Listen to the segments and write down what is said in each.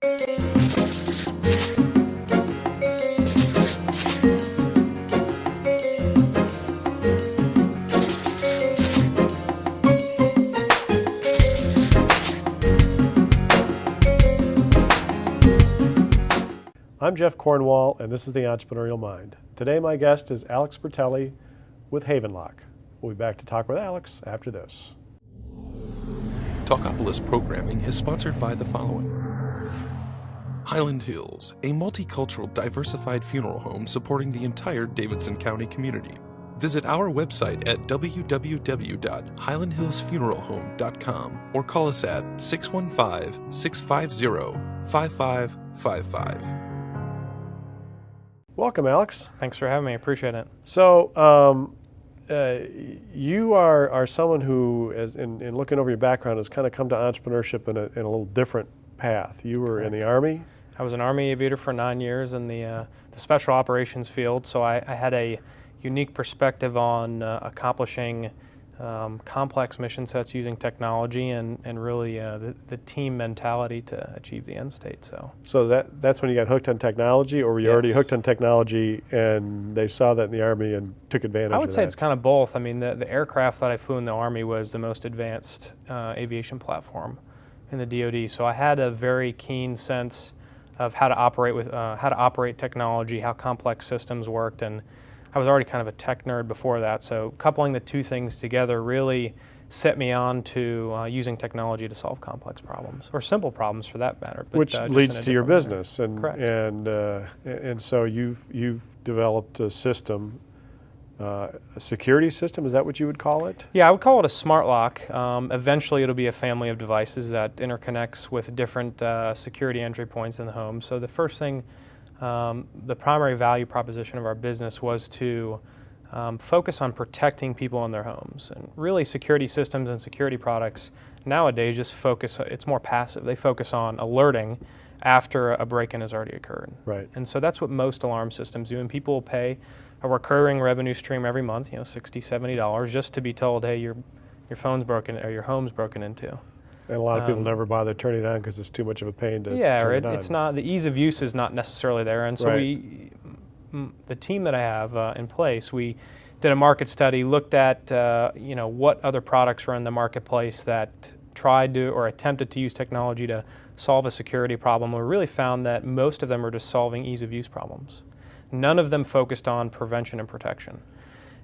I'm Jeff Cornwall, and this is the Entrepreneurial Mind. Today my guest is Alex Bertelli with Havenlock. We'll be back to talk with Alex after this. Talkapolis programming is sponsored by the following. Highland Hills, a multicultural, diversified funeral home supporting the entire Davidson County community. Visit our website at www.highlandhillsfuneralhome.com or call us at 615-650-5555. Welcome, Alex. Thanks for having me. I appreciate it. So, you are someone who, in looking over your background, has kind of come to entrepreneurship in a little different path. You were in the Army. I was an Army aviator for 9 years in the special operations field, so I had a unique perspective on accomplishing complex mission sets using technology and really the team mentality to achieve the end state. So that's when you got hooked on technology, or were you already hooked on technology and they saw that in the Army and took advantage of that? I would say it's kind of both. I mean, the aircraft that I flew in the Army was the most advanced aviation platform in the DoD, so I had a very keen sense of how to operate technology, how complex systems worked, and I was already kind of a tech nerd before that, so coupling the two things together really set me on to using technology to solve complex problems, or simple problems for that matter. But, which leads to your business, Correct. And so you've developed a system, a security system. Is that what you would call it? Yeah, I would call it a smart lock. Eventually, it'll be a family of devices that interconnects with different security entry points in the home. So the first thing. The primary value proposition of our business was to focus on protecting people in their homes. And really, security systems and security products nowadays just focus, it's more passive. They focus on alerting after a break-in has already occurred. Right. And so that's what most alarm systems do. And people will pay a recurring revenue stream every month, $60, $70, just to be told, hey, your phone's broken or your home's broken into. And a lot of people never bother turning it on because it's too much of a pain to turn it on. It's not, the ease of use is not necessarily there. And so the team that I have in place, we did a market study, looked at what other products were in the marketplace that tried to or attempted to use technology to solve a security problem. We really found that most of them are just solving ease of use problems. None of them focused on prevention and protection.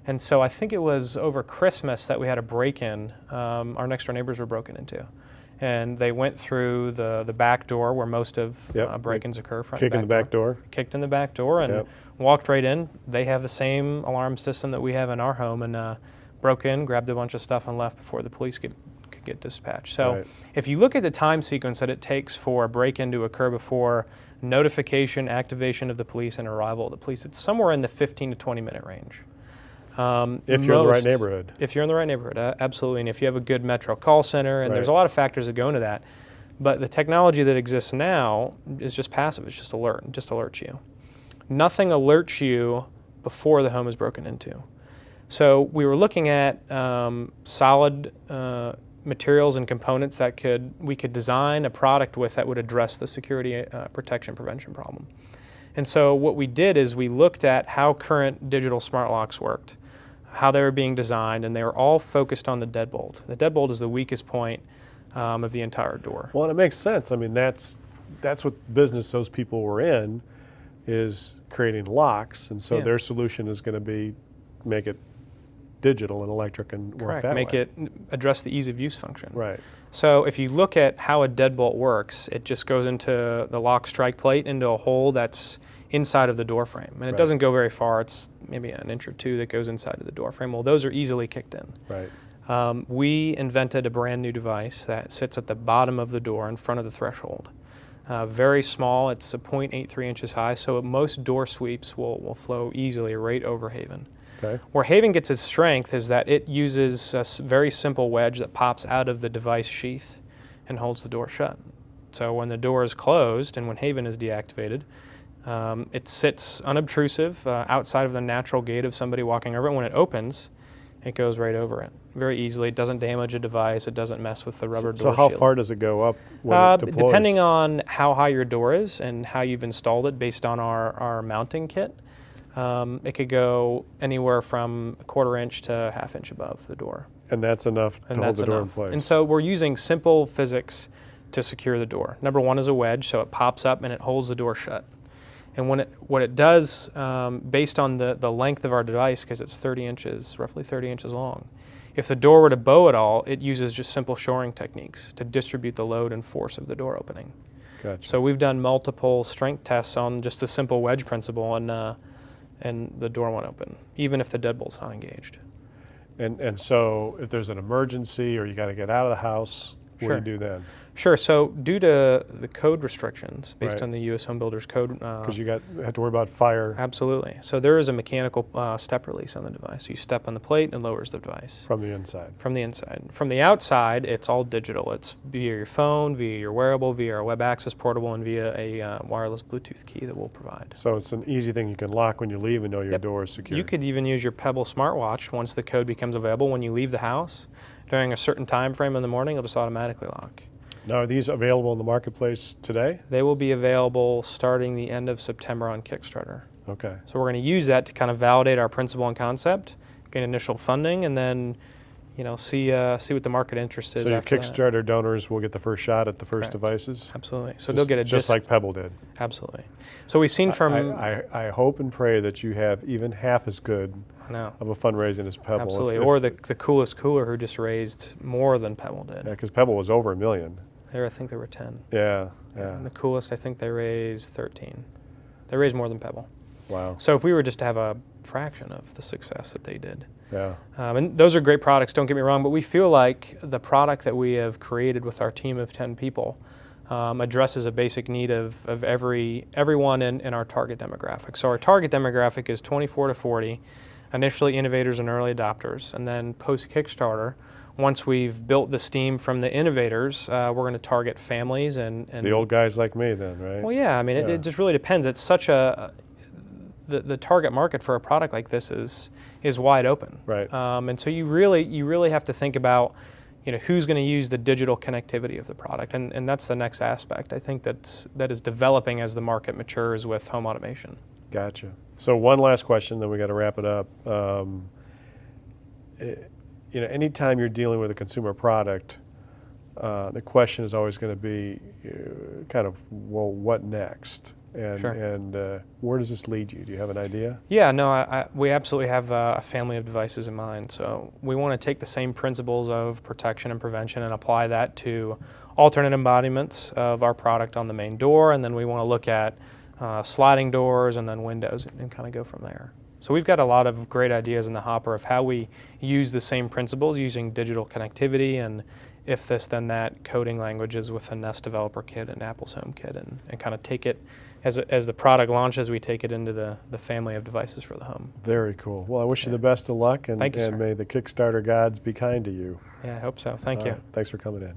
And so I think it was over Christmas that we had a break-in. Our next door neighbors were broken into. And they went through the back door where most of break-ins occur. Kicked in the back door. Kicked in the back door and walked right in. They have the same alarm system that we have in our home, and broke in, grabbed a bunch of stuff, and left before the police could get dispatched. So if you look at the time sequence that it takes for a break-in to occur before notification, activation of the police, and arrival of the police, it's somewhere in the 15 to 20 minute range. If you're in the right neighborhood. If you're in the right neighborhood, absolutely. And if you have a good metro call center, and there's a lot of factors that go into that. But the technology that exists now is just passive. It's just alerts you. Nothing alerts you before the home is broken into. So we were looking at solid materials and components that we could design a product with that would address the security protection prevention problem. And so what we did is we looked at how current digital smart locks worked, how they were being designed, and they were all focused on the deadbolt. The deadbolt is the weakest point of the entire door. Well, and it makes sense. I mean, that's what business those people were in, is creating locks, and so their solution is going to be make it digital and electric and work that way. Make it address the ease of use function. Right. So if you look at how a deadbolt works, it just goes into the lock strike plate into a hole that's inside of the door frame. And it doesn't go very far. It's maybe an inch or two that goes inside of the door frame. Well, those are easily kicked in. Right. We invented a brand new device that sits at the bottom of the door in front of the threshold. Very small. It's a 0.83 inches high, so most door sweeps will flow easily right over Haven. Okay. Where Haven gets its strength is that it uses a very simple wedge that pops out of the device sheath and holds the door shut. So when the door is closed and when Haven is deactivated, it sits unobtrusive outside of the natural gate of somebody walking over it. When it opens, it goes right over it. very easily. It doesn't damage a device. It doesn't mess with the rubber door So how shield. far does it go up when it deploys? Depending on how high your door is and how you've installed it based on our mounting kit, it could go anywhere from 1/4 inch to 1/2 inch above the door. And that's enough to hold the door in place. And so we're using simple physics to secure the door. Number one is a wedge, so it pops up and it holds the door shut. And what it does, based on the length of our device, because it's 30 inches, roughly 30 inches long, if the door were to bow at all, it uses just simple shoring techniques to distribute the load and force of the door opening. Gotcha. So we've done multiple strength tests on just the simple wedge principle, and the door won't open, even if the deadbolt's not engaged. And so if there's an emergency or you got to get out of the house, what do you do then? Sure. So due to the code restrictions based Right. on the U.S. Home Builders Code, Because you have to worry about fire absolutely. So there is a mechanical step release on the device. So you step on the plate and it lowers the device. from the inside. From the inside. From the outside, it's all digital. It's via your phone, via your wearable, via our web access portable, and via a wireless Bluetooth key that we'll provide. So it's an easy thing you can lock when you leave and know your door is secure. You could even use your Pebble smartwatch once the code becomes available. When you leave the house, during a certain time frame in the morning, it'll just automatically lock. Now, are these available in the marketplace today? They will be available starting the end of September on Kickstarter. Okay. So we're going to use that to kind of validate our principle and concept, get initial funding, and then, see what the market interest is. So your after that. Kickstarter donors will get the first shot at the first Correct. devices? Absolutely. So they'll get a just like Pebble did. Absolutely. So we've seen from I hope and pray that you have even half as good no, of a fundraising as Pebble. absolutely, or the coolest cooler who just raised more than Pebble did. Yeah, because Pebble was over $1 million. I think there were 10. Yeah. And the coolest, I think they raised 13. They raised more than Pebble. Wow. So if we were just to have a fraction of the success that they did. Yeah. And those are great products, don't get me wrong, but we feel like the product that we have created with our team of 10 people addresses a basic need of everyone in our target demographic. So our target demographic is 24 to 40, initially innovators and early adopters, and then post-Kickstarter, once we've built the steam from the innovators, we're going to target families and The old guys like me then, right? well, yeah, I mean, it just really depends. It's such the target market for a product like this is wide open. Right. And so you really have to think about, who's going to use the digital connectivity of the product, and that's the next aspect. I think that is developing as the market matures with home automation. Gotcha. So one last question, then we got to wrap it up. Anytime you're dealing with a consumer product, the question is always going to be well, what next? And, Sure. and where does this lead you? Do you have an idea? Yeah, no, we absolutely have a family of devices in mind. So we want to take the same principles of protection and prevention and apply that to alternate embodiments of our product on the main door, and then we want to look at sliding doors and then windows and kind of go from there. So we've got a lot of great ideas in the hopper of how we use the same principles using digital connectivity and if this then that coding languages with a Nest Developer Kit and Apple's Home Kit and kind of take it as the product launches, we take it into the family of devices for the home. Very cool. Well, I wish you the best of luck, and Thank you, sir. may the Kickstarter gods be kind to you. Yeah, I hope so. Thank you. Thanks for coming in.